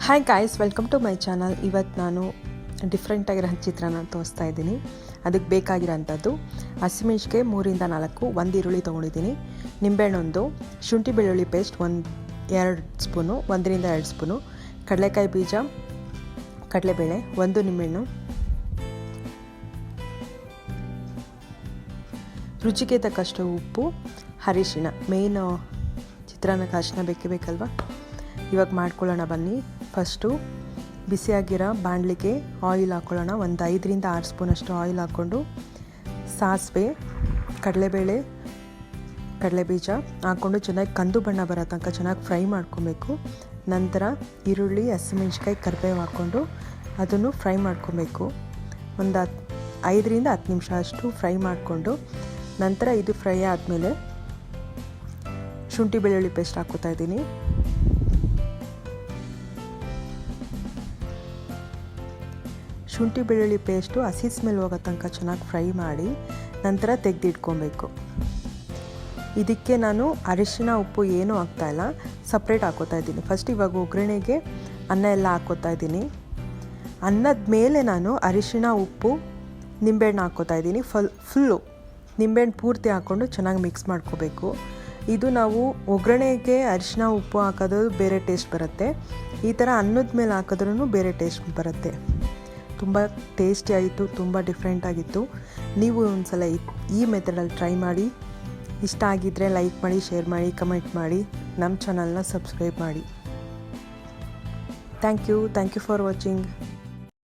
Hi guys, welcome to my channel. ಇವತ್ತು ನಾನು ಡಿಫ್ರೆಂಟಾಗಿರೋ ಚಿತ್ರಾನ್ನ ತೋರಿಸ್ತಾ ಇದ್ದೀನಿ. ಅದಕ್ಕೆ ಬೇಕಾಗಿರೋಂಥದ್ದು ಹಸಿಮೆಣ್ಸಿಗೆ 3-4, ಒಂದು ಈರುಳ್ಳಿ ತೊಗೊಂಡಿದ್ದೀನಿ, ನಿಂಬೆಹಣ್ಣು 1, ಶುಂಠಿ ಬೆಳ್ಳುಳ್ಳಿ ಪೇಸ್ಟ್ 2 ಸ್ಪೂನು, 1-2 ಸ್ಪೂನು, ಕಡಲೆಕಾಯಿ ಬೀಜ, ಕಡಲೆಬೇಳೆ, 1 ನಿಂಬೆಹಣ್ಣು, ರುಚಿಗೆ ತಕ್ಕಷ್ಟು ಉಪ್ಪು, ಅರಿಶಿಣ. ಮೇಯ್ನು ಚಿತ್ರಾನ್ನಕ್ಕೆ ಅರಿಶಿಣ ಬೇಕೇ ಬೇಕಲ್ವ. ಇವಾಗ ಮಾಡ್ಕೊಳ್ಳೋಣ ಬನ್ನಿ. ಫಸ್ಟು ಬಿಸಿಯಾಗಿರೋ ಬಾಣಲಿಗೆ ಆಯಿಲ್ ಹಾಕ್ಕೊಳ್ಳೋಣ. ಒಂದು 5-6 ಸ್ಪೂನಷ್ಟು ಆಯಿಲ್ ಹಾಕ್ಕೊಂಡು ಸಾಸಿವೆ, ಕಡಲೆಬೇಳೆ, ಕಡಲೆಬೀಜ ಹಾಕ್ಕೊಂಡು ಚೆನ್ನಾಗಿ ಕಂದು ಬಣ್ಣ ಬರೋ ತನಕ ಚೆನ್ನಾಗಿ ಫ್ರೈ ಮಾಡ್ಕೊಬೇಕು. ನಂತರ ಈರುಳ್ಳಿ, ಹಸಿಮೆಣ್ಸಿಕಾಯಿ, ಕರಿಬೇವು ಹಾಕ್ಕೊಂಡು ಅದನ್ನು ಫ್ರೈ ಮಾಡ್ಕೊಬೇಕು. ಒಂದು 5-10 ನಿಮಿಷ ಅಷ್ಟು ಫ್ರೈ ಮಾಡಿಕೊಂಡು ನಂತರ ಇದು ಫ್ರೈ ಆದಮೇಲೆ ಶುಂಠಿ ಬೆಳ್ಳುಳ್ಳಿ ಪೇಸ್ಟ್ ಹಾಕ್ಕೋತಾ ಇದ್ದೀನಿ. ಶುಂಠಿ ಬೆಳ್ಳುಳ್ಳಿ ಪೇಸ್ಟು ಹಸಿ ಸ್ಮೆಲ್ ಹೋಗೋ ತನಕ ಚೆನ್ನಾಗಿ ಫ್ರೈ ಮಾಡಿ ನಂತರ ತೆಗೆದಿಟ್ಕೊಬೇಕು. ಇದಕ್ಕೆ ನಾನು ಅರಿಶಿಣ, ಉಪ್ಪು ಏನೂ ಹಾಕ್ತಾಯಿಲ್ಲ, ಸಪ್ರೇಟ್ ಹಾಕ್ಕೋತಾ ಇದ್ದೀನಿ. ಫಸ್ಟ್ ಇವಾಗ ಒಗ್ಗರಣೆಗೆ ಅನ್ನ ಎಲ್ಲ ಹಾಕ್ಕೋತಾ ಇದ್ದೀನಿ. ಅನ್ನದ ಮೇಲೆ ನಾನು ಅರಿಶಿಣ, ಉಪ್ಪು, ನಿಂಬೆಹಣ್ಣು ಹಾಕ್ಕೋತಾ ಇದ್ದೀನಿ. ಫುಲ್ಲು ನಿಂಬೆಹಣ್ಣು ಪೂರ್ತಿ ಹಾಕ್ಕೊಂಡು ಚೆನ್ನಾಗಿ ಮಿಕ್ಸ್ ಮಾಡ್ಕೋಬೇಕು. ಇದು ನಾವು ಒಗ್ಗರಣೆಗೆ ಅರಿಶಿಣ, ಉಪ್ಪು ಹಾಕೋದು ಬೇರೆ ಟೇಸ್ಟ್ ಬರುತ್ತೆ. ಈ ಥರ ಅನ್ನದ ಮೇಲೆ ಹಾಕಿದ್ರೂ ಬೇರೆ ಟೇಸ್ಟ್ ಬರುತ್ತೆ. ತುಂಬ ಟೇಸ್ಟಿ ಆಯಿತು, ತುಂಬ ಡಿಫ್ರೆಂಟಾಗಿತ್ತು. ನೀವು ಒಂದ್ಸಲ ಈ ಮೆಥಡಲ್ಲಿ ಟ್ರೈ ಮಾಡಿ. ಇಷ್ಟ ಆಗಿದ್ದರೆ ಲೈಕ್ ಮಾಡಿ, ಶೇರ್ ಮಾಡಿ, ಕಮೆಂಟ್ ಮಾಡಿ, ನಮ್ಮ ಚಾನಲ್ನ ಸಬ್ಸ್ಕ್ರೈಬ್ ಮಾಡಿ. Thank you for watching.